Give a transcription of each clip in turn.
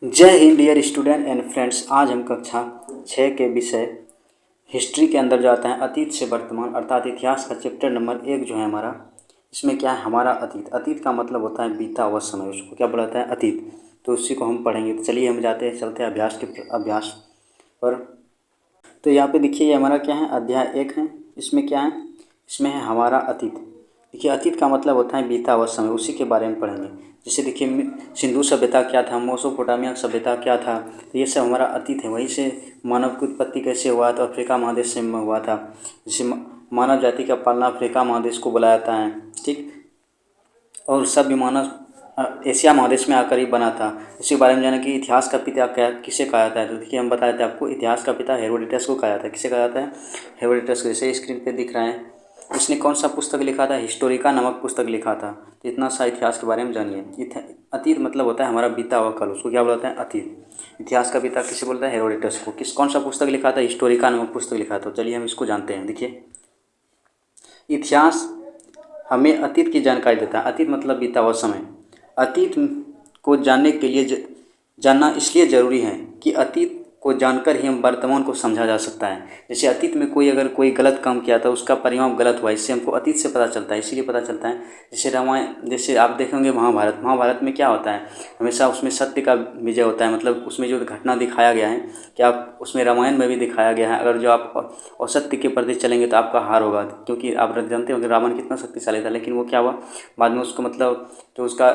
जय Hind dear student and friends. आज हम कक्षा 6 के विषय हिस्ट्री के अंदर जाते हैं अतीत से वर्तमान अर्थात इतिहास का चैप्टर नंबर 1 जो है हमारा। इसमें क्या है हमारा अतीत। अतीत का मतलब होता है बीता हुआ समय, उसको क्या बोलाता है अतीत। तो उसी को हम पढ़ेंगे। तो चलिए हम चलते हैं अभ्यास पर। तो यहाँ पे देखिए ये हमारा क्या है अध्याय 1 है। इसमें क्या है, इसमें है हमारा अतीत। देखिए अतीत का मतलब होता है बीता हुआ समय, उसी के बारे में पढ़ेंगे। जैसे देखिए सिंधु सभ्यता क्या था, मेसोपोटामिया सभ्यता क्या था, तो ये सब हमारा अतीत है। वहीं से मानव की उत्पत्ति कैसे हुआ तो अफ्रीका महादेश से हुआ था। जैसे मानव जाति का पालना अफ्रीका महादेश को बुलाया जाता है, ठीक। और सभ्य मानव एशिया महादेश में आकर ही बना था। इसी बारे में जाने कि इतिहास का पिता क्या किसे कहा जाता है। तो देखिए हम बताए थे आपको, इतिहास का पिता हेरोडोटस को कहा जाता है। किसे कहा जाता है? हेरोडोटस को। जैसे स्क्रीन पे दिख रहा है, उसने कौन सा पुस्तक लिखा था? हिस्टोरिका नामक पुस्तक लिखा था। तो इतना सा इतिहास के बारे में जानिए। अतीत मतलब होता है हमारा बीता हुआ कल, उसको क्या बोलते हैं अतीत। इतिहास का पिता किसे बोलता है? हेरोडोटस को। कौन सा पुस्तक लिखा था? हिस्टोरिका नामक पुस्तक लिखा था। चलिए हम इसको जानते हैं। देखिए इतिहास हमें अतीत की जानकारी देता है। अतीत मतलब बीता हुआ समय। अतीत को जानने के लिए जानना इसलिए ज़रूरी है कि अतीत को जानकर ही हम वर्तमान को समझा जा सकता है। जैसे अतीत में अगर कोई गलत काम किया था, उसका परिणाम गलत हुआ, इससे हमको अतीत से पता चलता है। इसीलिए पता चलता है। जैसे रामायण, जैसे आप देखेंगे महाभारत में क्या होता है, हमेशा उसमें सत्य का विजय होता है। मतलब उसमें जो घटना दिखाया गया है, क्या आप उसमें रामायण में भी दिखाया गया है। अगर जो आप असत्य के प्रति चलेंगे तो आपका हार होगा। क्योंकि आप जानते हो कि रावण कितना शक्तिशाली था, लेकिन वो क्या हुआ बाद में उसको जो उसका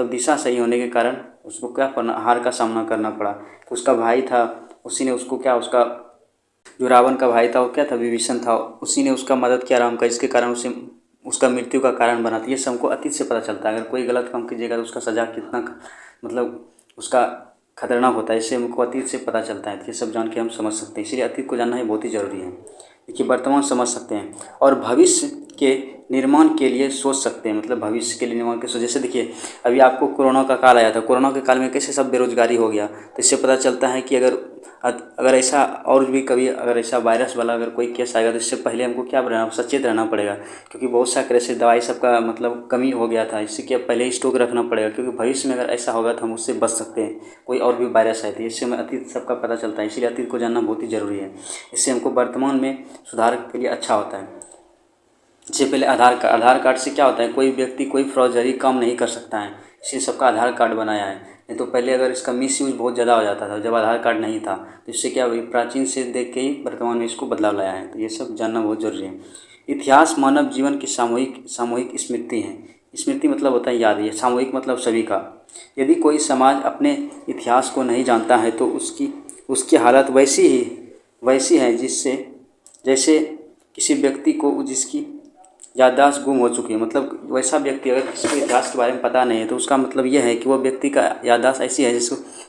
दिशा सही होने के कारण उसको क्या हार का सामना करना पड़ा। तो उसका भाई था, उसी ने उसको उसका जो रावण का भाई था वो क्या था? विभीषण था। उसी ने उसका मदद किया राम का, इसके कारण उसका मृत्यु का कारण बना था। ये सब हमको अतीत से पता चलता है। अगर कोई गलत काम कीजिएगा तो उसका सजा कितना उसका खतरनाक होता है, इससे हमको अतीत से पता चलता है। ये सब जान के हम समझ सकते हैं। इसलिए अतीत को जानना ही बहुत ही ज़रूरी है। देखिए वर्तमान समझ सकते हैं और भविष्य के निर्माण के लिए सोच सकते हैं। मतलब भविष्य के लिए निर्माण के सोच, जैसे देखिए अभी आपको कोरोना का काल आया था। कोरोना के काल में कैसे सब बेरोजगारी हो गया। तो इससे पता चलता है कि अगर ऐसा और भी कभी अगर ऐसा वायरस वाला अगर कोई केस आएगा तो इससे पहले हमको क्या रहना, सचेत रहना पड़ेगा। क्योंकि बहुत सा कैसे दवाई सबका कमी हो गया था। इससे क्या पहले ही स्टॉक रखना पड़ेगा, क्योंकि भविष्य में अगर ऐसा होगा तो हम उससे बच सकते हैं। कोई और भी वायरस आए थे, इससे हमें अतीत सबका पता चलता है। इसीलिए अतीत को जानना बहुत ही ज़रूरी है। इससे हमको वर्तमान में सुधार के लिए अच्छा होता है। इससे पहले आधार कार्ड से क्या होता है, कोई व्यक्ति कोई फ्रॉडरी काम नहीं कर सकता है। इसलिए सबका आधार कार्ड बनाया है। नहीं तो पहले अगर इसका मिसयूज बहुत ज़्यादा हो जाता था जब आधार कार्ड नहीं था। तो इससे क्या प्राचीन से देख के ही वर्तमान में इसको बदलाव लाया है। तो ये सब जानना बहुत ज़रूरी है। इतिहास मानव जीवन की सामूहिक स्मृति है। स्मृति मतलब होता है याद, ये सामूहिक मतलब सभी का। यदि कोई समाज अपने इतिहास को नहीं जानता है तो उसकी हालत वैसी है जैसे किसी व्यक्ति को जिसकी याददाश्त गुम हो चुकी है। मतलब वैसा व्यक्ति अगर किसी को इतिहास के बारे में पता नहीं है तो उसका मतलब यह है कि वो व्यक्ति का याददाश्त ऐसी है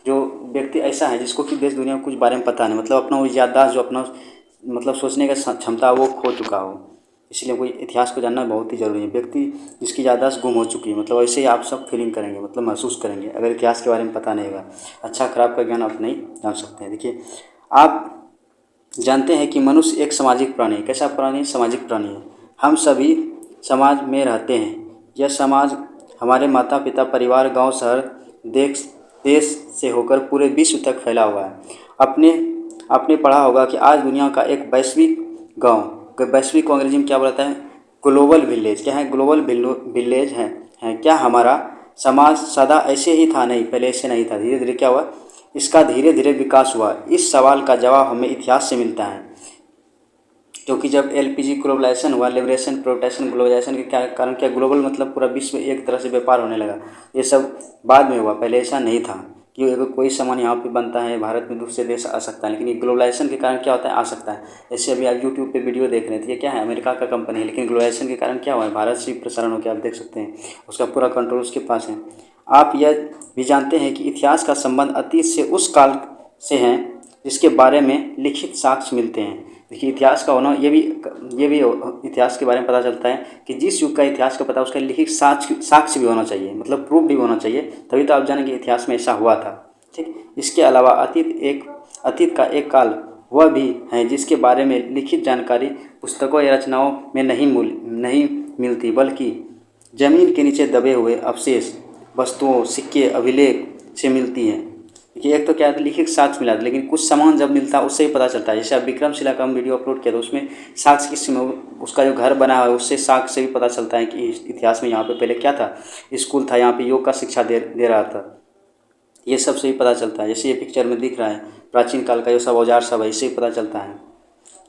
जो व्यक्ति ऐसा है जिसको कि देश दुनिया में कुछ बारे में पता नहीं। मतलब अपना वो याददाश्त जो अपना सोचने का क्षमता वो खो चुका हो। इसलिए कोई इतिहास को जानना बहुत ही ज़रूरी है। व्यक्ति जिसकी याददाश्त गुम हो चुकी है, मतलब ऐसे ही आप सब फीलिंग करेंगे, महसूस करेंगे अगर इतिहास के बारे में पता नहीं होगा। अच्छा खराब का ज्ञान आप नहीं जान सकते हैं। देखिए आप जानते हैं कि मनुष्य एक सामाजिक प्राणी है। कैसा प्राणी है? सामाजिक प्राणी है। हम सभी समाज में रहते हैं। यह समाज हमारे माता पिता, परिवार, गांव, शहर, देश से होकर पूरे विश्व तक फैला हुआ है। आपने पढ़ा होगा कि आज दुनिया का एक वैश्विक को अंग्रेजी में क्या बोलता है? Global village. क्या है? ग्लोबल विलेज है। क्या हमारा समाज सदा ऐसे ही था? नहीं, पहले ऐसे नहीं था। धीरे धीरे क्या हुआ, इसका धीरे धीरे विकास हुआ। इस सवाल का जवाब हमें इतिहास से मिलता है। क्योंकि जब एलपीजी ग्लोबलाइजेशन हुआ, लिबरेशन, प्रोटेक्शन, ग्लोबलाइजेशन के कारण क्या ग्लोबल मतलब पूरा विश्व एक तरह से व्यापार होने लगा। ये सब बाद में हुआ, पहले ऐसा नहीं था कि अगर कोई सामान यहाँ पे बनता है भारत में दूसरे देश आ सकता है। लेकिन ये ग्लोबलाइजेशन के कारण क्या होता है, आ सकता है। जैसे अभी आप यूट्यूब पे वीडियो देख रहे थे, ये क्या है? अमेरिका का कंपनी है, लेकिन ग्लोबलाइजेशन के कारण क्या हुआ है, भारत से प्रसारण हो के आप देख सकते हैं। उसका पूरा कंट्रोल उसके पास है। आप यह भी जानते हैं कि इतिहास का संबंध अतीत से उस काल से है जिसके बारे में लिखित साक्ष्य मिलते हैं। देखिए इतिहास का होना ये भी इतिहास के बारे में पता चलता है कि जिस युग का इतिहास का पता उसका लिखित साक्ष्य भी होना चाहिए, मतलब प्रूफ भी होना चाहिए। तभी तो आप जानेंगे इतिहास में ऐसा हुआ था, ठीक। इसके अलावा अतीत का एक काल वह भी है जिसके बारे में लिखित जानकारी पुस्तकों या रचनाओं में नहीं मिलती, बल्कि ज़मीन के नीचे दबे हुए अवशेष, वस्तुओं, सिक्के, अभिलेख से मिलती है। देखिए एक तो क्या था लिखित साक्ष्य मिला था, लेकिन कुछ सामान जब मिलता है उससे ही पता चलता है। जैसे अब विक्रमशिला का हम वीडियो अपलोड किया तो उसमें साक्ष्य किस में उसका जो घर बना है उससे साक्ष्य से भी पता चलता है कि इतिहास में यहाँ पे पहले क्या था, स्कूल था, यहाँ पे योग का शिक्षा दे रहा था, ये सब से ही पता चलता है। जैसे ये पिक्चर में दिख रहा है प्राचीन काल का जो सब औजार सब है, इससे ही पता चलता है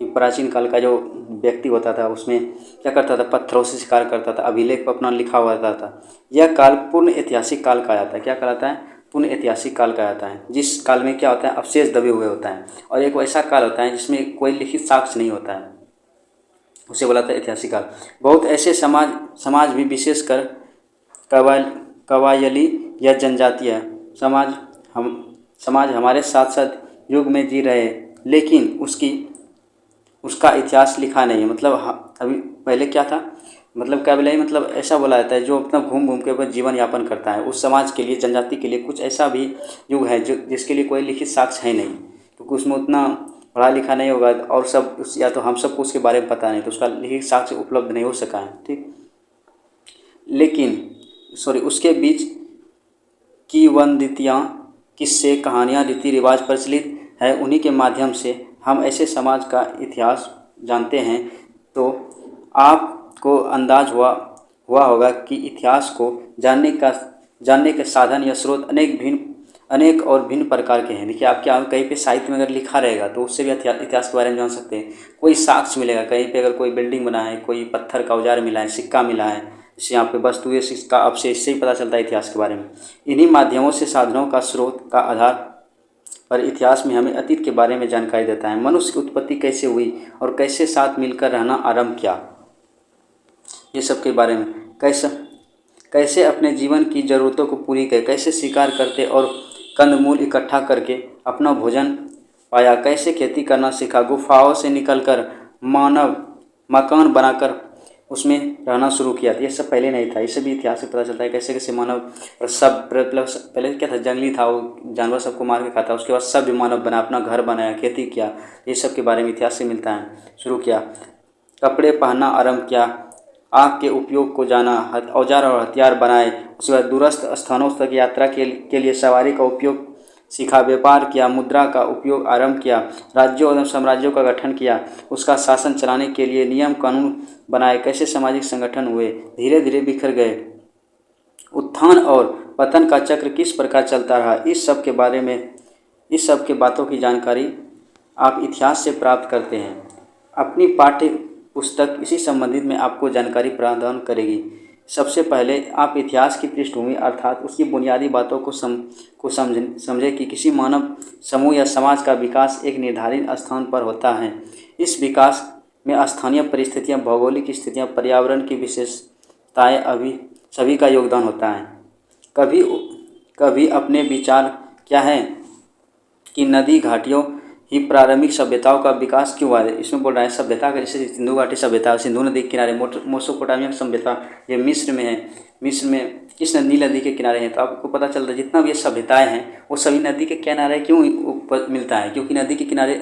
कि प्राचीन काल का जो व्यक्ति होता था उसमें क्या करता था, पत्थरों से शिकार करता था, अभिलेख पर अपना लिखा हुआ रहता था। यह काल पूर्ण ऐतिहासिक काल कहा जाता है। क्या कहलाता है? पूर्ण ऐतिहासिक काल कहा जाता है, जिस काल में क्या होता है, अवशेष दबे हुए होता है। और एक वैसा काल होता है जिसमें कोई लिखित साक्ष्य नहीं होता है, उसे बोला था ऐतिहासिक काल। बहुत ऐसे समाज भी विशेषकर कबायली या जनजातीय समाज हमारे साथ साथ युग में जी रहे, लेकिन उसका इतिहास लिखा नहीं है। मतलब अभी पहले क्या था, मतलब क्या बोला, मतलब ऐसा बोला जाता है जो अपना घूम घूम के ऊपर जीवन यापन करता है। उस समाज के लिए, जनजाति के लिए कुछ ऐसा भी युग है जिसके लिए कोई लिखित साक्ष्य है नहीं, क्योंकि उसमें उतना पढ़ा लिखा नहीं होगा और या तो हम सबको उसके बारे में पता नहीं, तो उसका लिखित साक्ष्य उपलब्ध नहीं हो सका है। ठीक, लेकिन उसके बीच किंवदंतियाँ, किस्से, कहानियाँ, रीति रिवाज प्रचलित है, उन्हीं के माध्यम से हम ऐसे समाज का इतिहास जानते हैं। तो आपको अंदाज हुआ होगा कि इतिहास को जानने के साधन या स्रोत अनेक और भिन्न प्रकार के हैं। देखिए आप क्या कहीं पे साहित्य में अगर लिखा रहेगा तो उससे भी इतिहास के बारे में जान सकते हैं। कोई साक्ष्य मिलेगा कहीं पे, अगर कोई बिल्डिंग बना है, कोई पत्थर का औजार मिला है, सिक्का मिला है, जैसे यहाँ पे वस्तुएं, सिक्का, अवशेष से ही पता चलता है इतिहास के बारे में। इन्हीं माध्यमों से साधनों का स्रोत का आधार पर इतिहास में हमें अतीत के बारे में जानकारी देता है। मनुष्य की उत्पत्ति कैसे हुई और कैसे साथ मिलकर रहना आरंभ किया, ये सब के बारे में। कैसे अपने जीवन की ज़रूरतों को पूरी करे, कैसे शिकार करते और कंदमूल इकट्ठा करके अपना भोजन पाया, कैसे खेती करना सीखा, गुफाओं से निकलकर मानव मकान बनाकर उसमें रहना शुरू किया। ये सब पहले नहीं था, इससे भी इतिहास से पता चलता है कैसे कैसे मानव पहले क्या था, जंगली था, वो जानवर सबको मार के खाता, उसके बाद सभ्य मानव बना, अपना घर बनाया, खेती किया, ये सब के बारे में इतिहास से मिलता है। शुरू किया, कपड़े पहनना आरंभ किया, आग के उपयोग को जाना, औजार और हथियार बनाए, उसके बाद दूरस्थ स्थानों तक यात्रा के लिए सवारी का उपयोग सीखा, व्यापार किया, मुद्रा का उपयोग आरंभ किया, राज्यों और साम्राज्यों का गठन किया, उसका शासन चलाने के लिए नियम कानून बनाए, कैसे सामाजिक संगठन हुए, धीरे धीरे बिखर गए, उत्थान और पतन का चक्र किस प्रकार चलता रहा, इस सब के बातों की जानकारी आप इतिहास से प्राप्त करते हैं। अपनी पाठ्य पुस्तक इसी संबंधित में आपको जानकारी प्रदान करेगी। सबसे पहले आप इतिहास की पृष्ठभूमि अर्थात उसकी बुनियादी बातों को समझें कि किसी मानव समूह या समाज का विकास एक निर्धारित स्थान पर होता है। इस विकास में स्थानीय परिस्थितियां, भौगोलिक स्थितियां, पर्यावरण की विशेषताएं सभी का योगदान होता है। कभी अपने विचार क्या है कि नदी घाटियों ही प्रारंभिक सभ्यताओं का विकास क्यों हुआ है। इसमें बोल रहा है सभ्यता का, जैसे सिंधु घाटी सभ्यता, सिंधु नदी के किनारे, मेसोपोटामिया सभ्यता, ये मिस्र में है। मिस्र में किस नील नदी के किनारे हैं, तो आपको पता चलता है जितना भी ये सभ्यताएं हैं वो सभी नदी के किनारे क्यों मिलता है, क्योंकि नदी के किनारे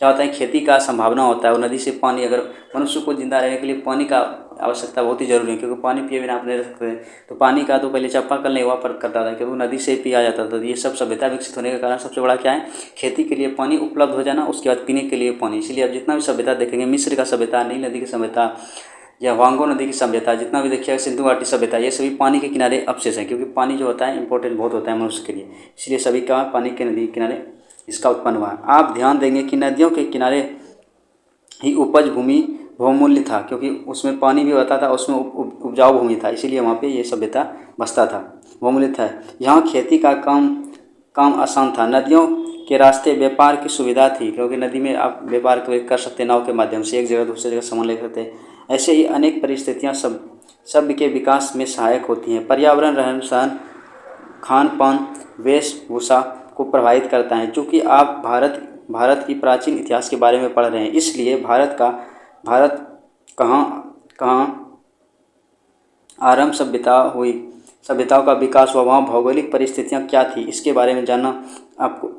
क्या होता है, खेती का संभावना होता है, और नदी से पानी, अगर मनुष्य को जिंदा रहने के लिए पानी का आवश्यकता बहुत ही जरूरी है, क्योंकि पानी पिए बिना आप नहीं रह सकते। तो पानी का तो पहले चापाकल नहीं हुआ करता था, क्योंकि नदी से पिया जाता था। तो ये सब सभ्यता विकसित होने के कारण सबसे बड़ा क्या है, खेती के लिए पानी उपलब्ध हो जाना, उसके बाद पीने के लिए पानी। इसलिए आप जितना भी सभ्यता देखेंगे, मिस्र का सभ्यता, नील नदी की सभ्यता या वांगो नदी की सभ्यता, जितना भी देखिएगा, सिंधु घाटी सभ्यता, ये सभी पानी के किनारे अवशेष हैं, क्योंकि पानी जो होता है इंपॉर्टेंट बहुत होता है मनुष्य के लिए, इसलिए सभी का पानी के नदी के किनारे इसका उत्पन्न हुआ। आप ध्यान देंगे कि नदियों के किनारे ही उपज भूमि बहुमूल्य था, क्योंकि उसमें पानी भी होता था, उसमें उपजाऊ भूमि था, इसीलिए वहाँ पे ये सभ्यता बसता था, बहुमूल्य था। यहाँ खेती का काम आसान था। नदियों के रास्ते व्यापार की सुविधा थी, क्योंकि नदी में आप व्यापार कर सकते, नाव के माध्यम से एक जगह दूसरी जगह सामान ले सकते। ऐसे ही अनेक परिस्थितियाँ सभ्य के विकास में सहायक होती हैं। पर्यावरण, रहन सहन, खान पान, वेशभूषा को प्रभावित करता है। चूँकि आप भारत की प्राचीन इतिहास के बारे में पढ़ रहे हैं, इसलिए भारत कहाँ आरंभ सभ्यताओं का विकास हुआ, वहाँ भौगोलिक परिस्थितियाँ क्या थी, इसके बारे में जानना आपको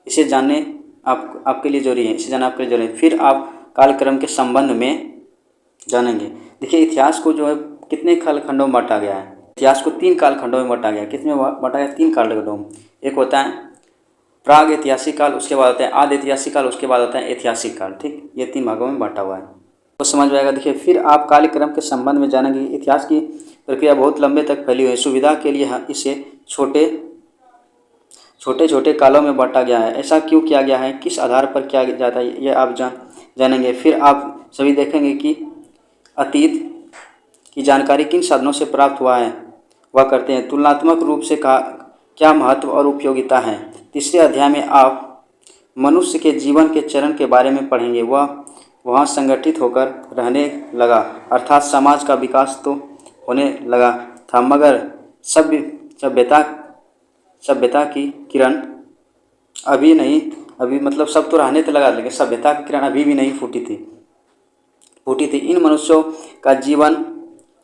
इसे जानने आपके लिए जरूरी है, इसे जानना आपके लिए जरूरी है। फिर आप कालक्रम के संबंध में जानेंगे। देखिए इतिहास को जो है कितने कालखंडों में बांटा गया है। इतिहास को 3 कालखंडों में बांटा गया। कितने बांटा गया? 3 कालखंडों में। एक होता है प्राग ऐतिहासिक काल, उसके बाद होता है आदि ऐतिहासिक काल, उसके बाद होता है ऐतिहासिक काल। ठीक, ये 3 भागों में बांटा हुआ है, तो समझ में आएगा। देखिए, फिर आप कालक्रम के संबंध में जानेंगे। इतिहास की प्रक्रिया बहुत लंबे तक फैली हुई है। सुविधा के लिए इसे छोटे छोटे कालों में बांटा गया है। ऐसा क्यों किया गया है, किस आधार पर किया जाता है, ये आप जानेंगे। फिर आप सभी देखेंगे कि अतीत की जानकारी किन साधनों से प्राप्त हुआ करते हैं। तुलनात्मक रूप से क्या महत्व और उपयोगिता है। तीसरे अध्याय में आप मनुष्य के जीवन के चरण के बारे में पढ़ेंगे। वह वहाँ संगठित होकर रहने लगा, अर्थात समाज का विकास तो होने लगा था, मगर सभ्यता की किरण अभी मतलब सब तो रहने तो लगा, लेकिन सभ्यता की किरण अभी भी नहीं फूटी थी। इन मनुष्यों का जीवन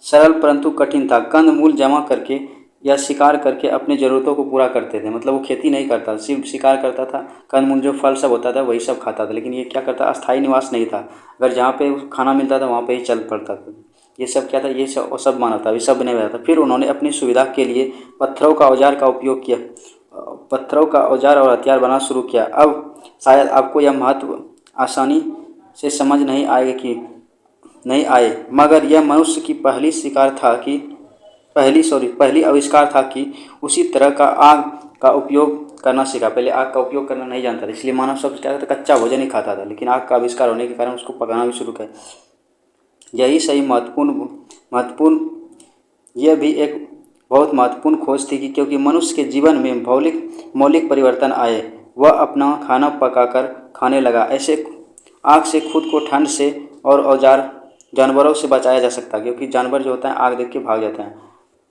सरल परंतु कठिन था। कंद मूल जमा करके या शिकार करके अपनी ज़रूरतों को पूरा करते थे। मतलब वो खेती नहीं करता, सिर्फ शिकार करता था। कंद मूल जो फल सब होता था वही सब खाता था, लेकिन ये क्या करता, अस्थायी निवास नहीं था। अगर जहाँ पे खाना मिलता था वहाँ पे ही चल पड़ता था। ये सब क्या था, ये सब मानव था, ये सब बने हुआ था। फिर उन्होंने अपनी सुविधा के लिए पत्थरों का औजार और हथियार बनाना शुरू किया। अब शायद आपको यह महत्व आसानी से समझ नहीं आए, मगर यह मनुष्य की पहली आविष्कार था कि उसी तरह का आग का उपयोग करना सीखा। पहले आग का उपयोग करना नहीं जानता था, इसलिए मानव सब क्या था, कच्चा भोजन ही खाता था, लेकिन आग का आविष्कार होने के कारण उसको पकाना भी शुरू किया। यही सही महत्वपूर्ण यह भी एक बहुत महत्वपूर्ण खोज थी, क्योंकि मनुष्य के जीवन में मौलिक परिवर्तन आए। वह अपना खाना पकाकर खाने लगा। ऐसे आग से खुद को ठंड से और जानवरों से बचाया जा सकता है, क्योंकि जानवर जो होता है आग देख के भाग जाते हैं।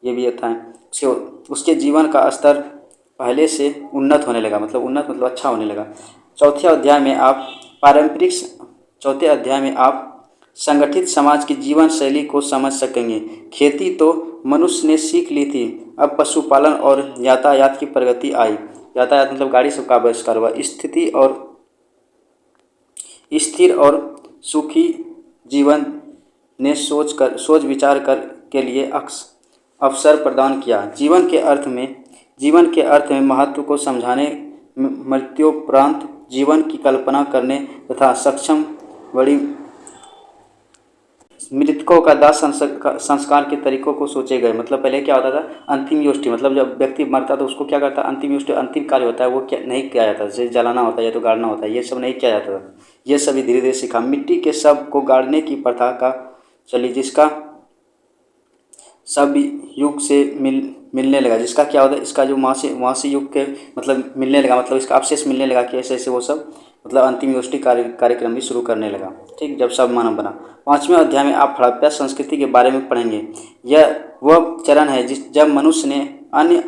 ये भी होता है। उसके जीवन का स्तर पहले से उन्नत होने लगा, मतलब अच्छा होने लगा। चौथे अध्याय में आप संगठित समाज की जीवन शैली को समझ सकेंगे। खेती तो मनुष्य ने सीख ली थी, अब पशुपालन और यातायात की प्रगति आई। यातायात मतलब गाड़ी सब का आविष्कार हुआ। स्थिर और सुखी जीवन ने सोच विचार के लिए अवसर प्रदान किया। जीवन के अर्थ में महत्व को समझाने, मृत्युपरांत जीवन की कल्पना करने तथा सक्षम बड़ी मृतकों का दाह संस्कार के तरीकों को सोचे गए। मतलब पहले क्या होता था, अंतिम योष्टि, मतलब जब व्यक्ति मरता तो उसको क्या करता, अंतिम योष्टि अंतिम कार्य होता है वो क्या नहीं किया जाता, जैसे जलाना होता है या तो गाड़ना होता है, ये सब नहीं किया जाता था। ये सभी धीरे धीरे सीखा। मिट्टी के शव को गाड़ने की प्रथा का चली, जिसका सब युग से मिलने लगा। जिसका क्या होता है, इसका जो वहाँ से युग के मतलब मिलने लगा, मतलब इसका अवशेष मिलने लगा कि ऐसे ऐसे वो सब मतलब अंतिम योष्टि कार्यक्रम भी शुरू करने लगा। ठीक, जब सब मानव बना। 5वें अध्याय में आप हड़प्पा संस्कृति के बारे में पढ़ेंगे। यह वह चरण है जब मनुष्य ने अन्य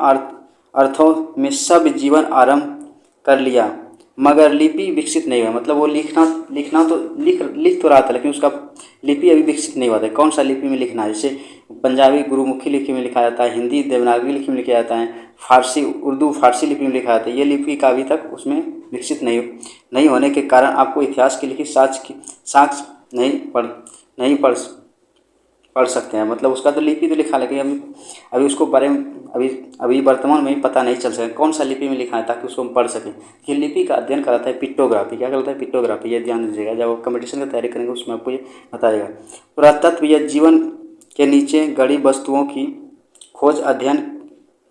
अर्थों में सब जीवन आरंभ कर लिया, मगर लिपि विकसित नहीं हुआ। मतलब वो लिख तो रहा था, लेकिन उसका लिपि अभी विकसित नहीं हुआ था। कौन सा लिपि में लिखना है, जैसे पंजाबी गुरुमुखी लिपि में लिखा जाता है, हिंदी देवनागरी लिपि में लिखा जाता है, उर्दू फारसी लिपि में लिखा जाता है। ये लिपि का अभी तक उसमें विकसित नहीं होने के कारण आपको इतिहास के लिखित साक्ष्य नहीं पढ़ सकते हैं। मतलब उसका तो लिपि तो लिखा, लेकिन अभी उसको बारे में अभी वर्तमान में पता नहीं चल सके कौन सा लिपि में लिखा है, ताकि उसको हम पढ़ सकें। ये लिपि का अध्ययन कराता है पिक्टोग्राफी। क्या करता है, पिक्टोग्राफी। ये ध्यान दीजिएगा, जब आप कंपटीशन की तैयारी करेंगे उसमें आपको ये बताएगा। पुरातत्व, यह जीवन के नीचे गड़ी वस्तुओं की खोज अध्ययन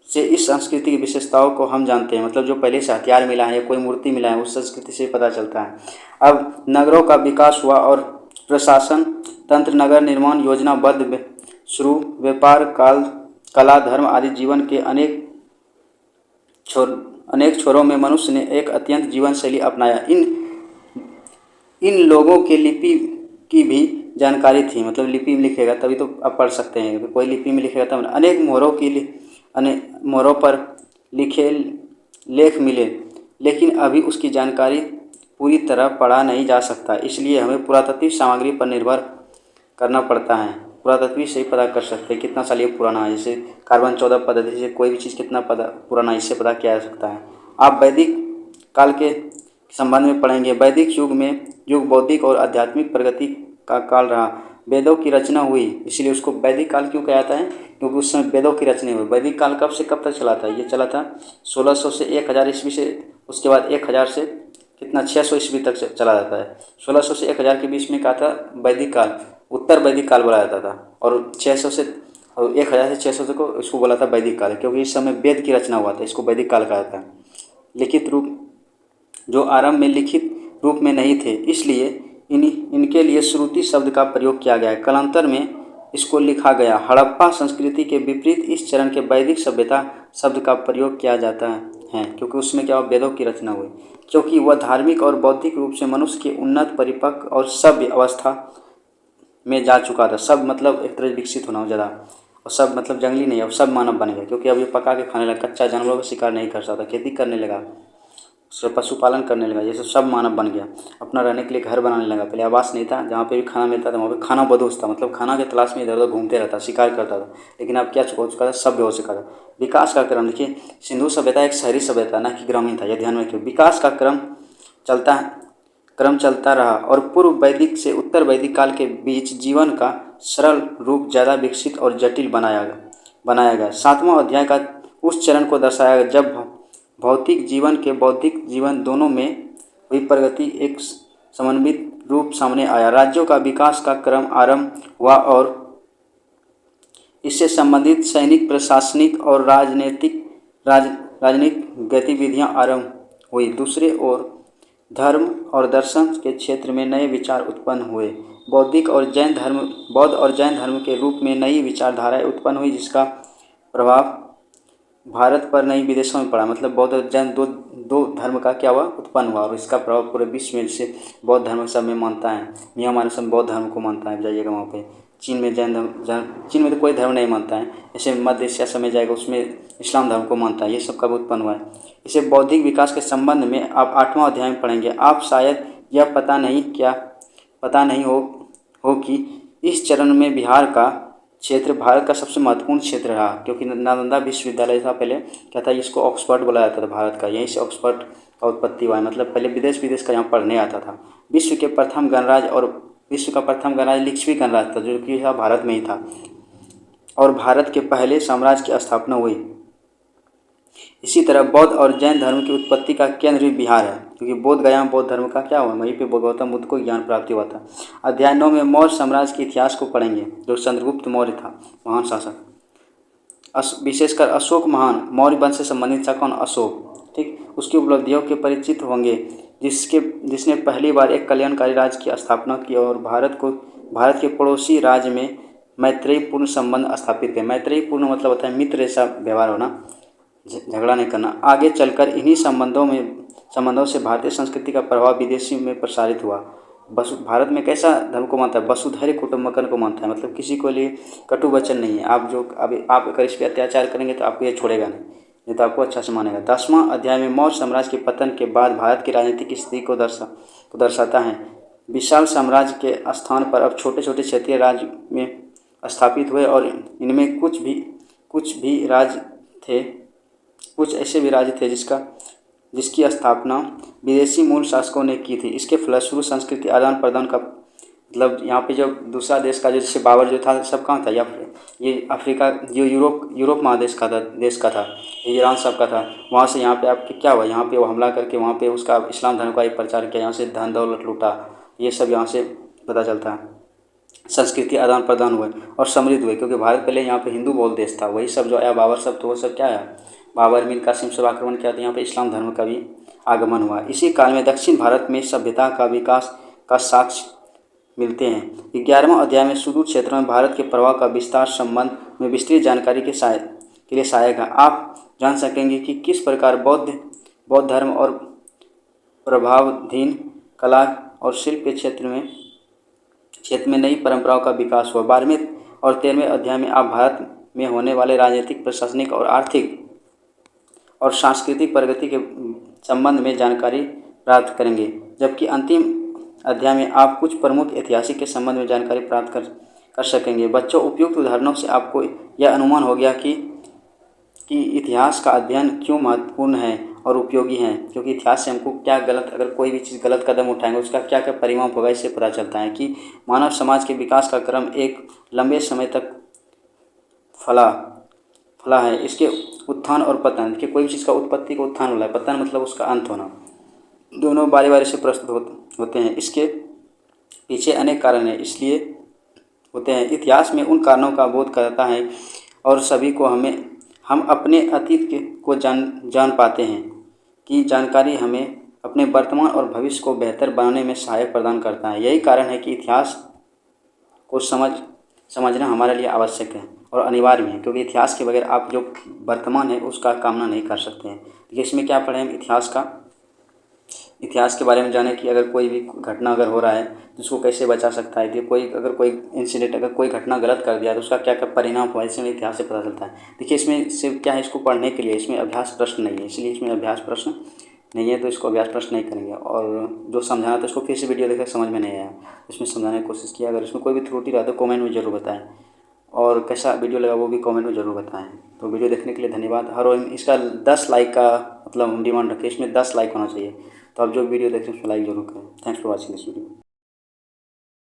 से इस संस्कृति की विशेषताओं को हम जानते हैं। मतलब जो पहले से हथियार मिला है या कोई मूर्ति मिला है, उस संस्कृति से पता चलता है। अब नगरों का विकास हुआ और प्रशासन तंत्र, नगर निर्माण योजनाबद्ध शुरू, व्यापार, कला, धर्म आदि जीवन के अनेक छोरों में मनुष्य ने एक अत्यंत जीवन शैली अपनाया। इन लोगों के लिपि की भी जानकारी थी। मतलब लिपि में लिखेगा तभी तो आप पढ़ सकते हैं, कोई लिपि में लिखेगा तब। अनेक मोहरों पर लिखे लेख मिले, लेकिन अभी उसकी जानकारी पूरी तरह पढ़ा नहीं जा सकता। इसलिए हमें पुरातात्विक सामग्री पर निर्भर करना पड़ता है। पुरातत्व से ही पता कर सकते हैं कितना साल ये पुराना है। जैसे कार्बन 14 पद्धति से कोई भी चीज़ कितना पुराना है, इससे पता किया जा सकता है। आप वैदिक काल के संबंध में पढ़ेंगे। वैदिक युग बौद्धिक और आध्यात्मिक प्रगति का काल रहा। वेदों की रचना हुई, इसलिए उसको वैदिक काल क्यों कहा जाता है? क्योंकि उस समय वेदों की रचना हुई। वैदिक काल कब से कब तक चला था? ये चला था 1600 से 1000 ईस्वी से, उसके बाद 1000 से कितना 600 ईस्वी तक चला जाता है। 1600 से 1000 के बीच में कहा था वैदिक काल, उत्तर वैदिक काल बोला जाता था। और 600 से और 1000 से 600 तक को इसको बोला था वैदिक काल, क्योंकि इस समय वेद की रचना हुआ था, इसको वैदिक काल कहा जाता है। लिखित रूप जो आरंभ में लिखित रूप में नहीं थे, इसलिए इनके लिए श्रुति शब्द का प्रयोग किया गया है। कालांतर में इसको लिखा गया। हड़प्पा संस्कृति के विपरीत इस चरण के वैदिक सभ्यता शब्द का प्रयोग किया जाता है, क्योंकि उसमें क्या वेदों की रचना हुई, क्योंकि वह धार्मिक और बौद्धिक रूप से मनुष्य के उन्नत, परिपक्व और सभ्य अवस्था में जा चुका था। सब मतलब एक तरह विकसित होना ज़्यादा, और सब मतलब जंगली नहीं, अब सब मानव बन गया, क्योंकि अब ये पका के खाने लगा, कच्चा जानवरों का शिकार नहीं कर सकता, खेती करने लगा, उससे पशुपालन करने लगा, ये सब मानव बन गया। अपना रहने के लिए घर बनाने लगा। पहले आवास नहीं था, जहाँ पे भी खाना मिलता था वहाँ पे खाना बदोश था, मतलब खाना के तलाश में इधर उधर घूमते रहता, शिकार करता था। लेकिन अब क्या हो चुका था? सभ्य हो चुका था। विकास का क्रम देखिए, सिंधु सभ्यता एक शहरी सभ्यता न कि ग्रामीण था, यह ध्यान में रखिए। विकास का क्रम चलता रहा और पूर्व वैदिक से उत्तर वैदिक काल के बीच जीवन का सरल रूप ज़्यादा विकसित और जटिल बनाया गया। 7वां अध्याय का उस चरण को दर्शाया गया जब भौतिक जीवन के बौद्धिक जीवन दोनों में हुई प्रगति एक समन्वित रूप सामने आया। राज्यों का विकास का क्रम आरंभ हुआ और इससे संबंधित सैनिक, प्रशासनिक और राजनीतिक गतिविधियां आरंभ हुई। दूसरे ओर धर्म और दर्शन के क्षेत्र में नए विचार उत्पन्न हुए। बौद्ध और जैन धर्म के रूप में नई विचारधाराएं उत्पन्न हुई, जिसका प्रभाव भारत पर नहीं विदेशों में पड़ा। मतलब बौद्ध और जैन दो धर्म का क्या हुआ? उत्पन्न हुआ, और इसका प्रभाव पूरे विश्व में, जैसे बौद्ध धर्म सब में मानता है, म्यांमार सब बौद्ध धर्म को मानता है, जाइएगा वहाँ पे। चीन में चीन में तो कोई धर्म नहीं मानता है, जैसे मध्य एशिया समय जाएगा उसमें इस्लाम धर्म को मानता है। ये सब कब उत्पन्न हुआ है? इसे बौद्धिक विकास के संबंध में आप 8वां अध्याय में पढ़ेंगे। आप शायद यह पता नहीं हो कि इस चरण में बिहार का क्षेत्र भारत का सबसे महत्वपूर्ण क्षेत्र रहा, क्योंकि नालंदा विश्वविद्यालय था पहले, क्या था, इसको ऑक्सफोर्ड बोला जाता था भारत का। यहीं से ऑक्सफोर्ड का उत्पत्ति हुआ है, मतलब पहले विदेश का यहाँ पढ़ने आता था। विश्व का प्रथम गणराज्य लिच्छवी गणराज्य था, जो कि भारत में ही था, और भारत के पहले साम्राज्य की स्थापना हुई। इसी तरह बौद्ध और जैन धर्म की उत्पत्ति का केंद्र भी बिहार है, क्योंकि बोध गया में बौद्ध धर्म का क्या हुआ, वहीं पे गौतम बुद्ध को ज्ञान प्राप्ति हुआ था। अध्याय 9 में मौर्य साम्राज्य के इतिहास को पढ़ेंगे, जो चंद्रगुप्त मौर्य था, महान शासक। विशेषकर अशोक महान, मौर्य वंश से संबंधित था कौन? अशोक, ठीक। उसकी उपलब्धियों के परिचित होंगे, जिसने पहली बार एक कल्याणकारी राज्य की स्थापना की और भारत के पड़ोसी राज्य में मैत्रीपूर्ण संबंध स्थापित किए। मैत्रीपूर्ण मतलब होता है मित्र जैसा व्यवहार होना, झगड़ा नहीं करना। आगे चलकर इन्हीं संबंधों से भारतीय संस्कृति का प्रभाव विदेशी में प्रसारित हुआ। भारत में कैसा धर्म को मानता है? वसुधैव कुटुंबकम को मानता है, मतलब किसी को लिए कटु वचन नहीं है। आप अगर इस पर अत्याचार करेंगे तो आपको ये छोड़ेगा नहीं तो आपको अच्छा से मानेगा। 10वां अध्याय में मौर्य साम्राज्य के पतन के बाद भारत की राजनीतिक स्थिति को दर्शाता है। विशाल साम्राज्य के स्थान पर अब छोटे छोटे क्षेत्रीय राज्य में स्थापित हुए, और इनमें कुछ ऐसे भी राज्य थे जिसकी स्थापना विदेशी मूल शासकों ने की थी। इसके फलस्वरूप संस्कृति आदान प्रदान का मतलब यहाँ पे जो दूसरा देश का, जैसे बाबर जो था, सब कहाँ था? ये अफ्रीका, जो यूरोप महादेश का था, ईरान सब का था। वहाँ से यहाँ पे आपके क्या हुआ? यहाँ पे वो हमला करके वहाँ पे उसका इस्लाम धर्म का ही प्रचार किया, यहाँ से धन दौलत लूटा। ये सब यहाँ से पता चलता है। संस्कृति आदान प्रदान हुए और समृद्ध हुए, क्योंकि भारत पहले यहाँ पे हिंदू बहुल देश था। वही सब जो आया बाबर सब, तो वो सब क्या है? बाबर मीर कासिम सब आक्रमण किया, तो यहाँ पे इस्लाम धर्म का भी आगमन हुआ। इसी काल में दक्षिण भारत में सभ्यता का विकास का साक्ष्य मिलते हैं। 11वां अध्याय में सुदूर क्षेत्रों में भारत के प्रभाव का विस्तार संबंध में विस्तृत जानकारी के लिए सहायक है। आप जान सकेंगे कि किस प्रकार बौद्ध धर्म और प्रभावाधीन कला और शिल्प के क्षेत्र में नई परंपराओं का विकास हुआ। 12वें और 13वें अध्याय में आप भारत में होने वाले राजनीतिक, प्रशासनिक और आर्थिक और सांस्कृतिक प्रगति के संबंध में जानकारी प्राप्त करेंगे, जबकि अंतिम अध्याय में आप कुछ प्रमुख ऐतिहासिक के संबंध में जानकारी प्राप्त कर सकेंगे। बच्चों, उपयुक्त उदाहरणों से आपको यह अनुमान हो गया कि इतिहास का अध्ययन क्यों महत्वपूर्ण है। और उपयोगी हैं, क्योंकि इतिहास से हमको क्या गलत, अगर कोई भी चीज़ गलत कदम उठाएंगे उसका क्या क्या परिणाम होगा, इससे पता चलता है कि मानव समाज के विकास का क्रम एक लंबे समय तक फला फला है। इसके उत्थान और पतन, कि कोई भी चीज़ का उत्पत्ति को उत्थान होला है, पतन मतलब उसका अंत होना, दोनों बारी बारी से प्रस्तुत होते हैं। इसके पीछे अनेक कारण हैं, इसलिए होते हैं। इतिहास में उन कारणों का बोध करता है और सभी को हम अपने अतीत के को जान पाते हैं कि जानकारी हमें अपने वर्तमान और भविष्य को बेहतर बनाने में सहायक प्रदान करता है। यही कारण है कि इतिहास को समझना हमारे लिए आवश्यक है और अनिवार्य भी है, क्योंकि इतिहास के बगैर आप जो वर्तमान है उसका कामना नहीं कर सकते हैं। देखिए इसमें क्या पढ़े हम, इतिहास के बारे में जाने कि अगर कोई भी घटना अगर हो रहा है तो उसको कैसे बचा सकता है, कि कोई इंसिडेंट, अगर कोई घटना गलत कर दिया तो उसका क्या क्या परिणाम हुआ, इसमें इतिहास से पता चलता है। देखिए इसमें सिर्फ क्या है, इसको पढ़ने के लिए, इसमें अभ्यास प्रश्न नहीं है, इसलिए इसमें अभ्यास प्रश्न नहीं है, तो इसको अभ्यास प्रश्न नहीं करेंगे। और जो समझाना था उसको फिर से वीडियो देखकर समझ में नहीं आया, इसमें समझाने की कोशिश किया। अगर इसमें कोई भी त्रुटि रहा तो कमेंट में ज़रूर बताएं, और कैसा वीडियो लगा वो भी कमेंट में ज़रूर बताएं। तो वीडियो देखने के लिए धन्यवाद। हर रोज इसका 10 लाइक का मतलब हम डिमांड रखें, इसमें 10 लाइक होना चाहिए। तो आप जो वीडियो देख रहे हैं उसमें लाइक जरूर करें। Thanks for watching this video.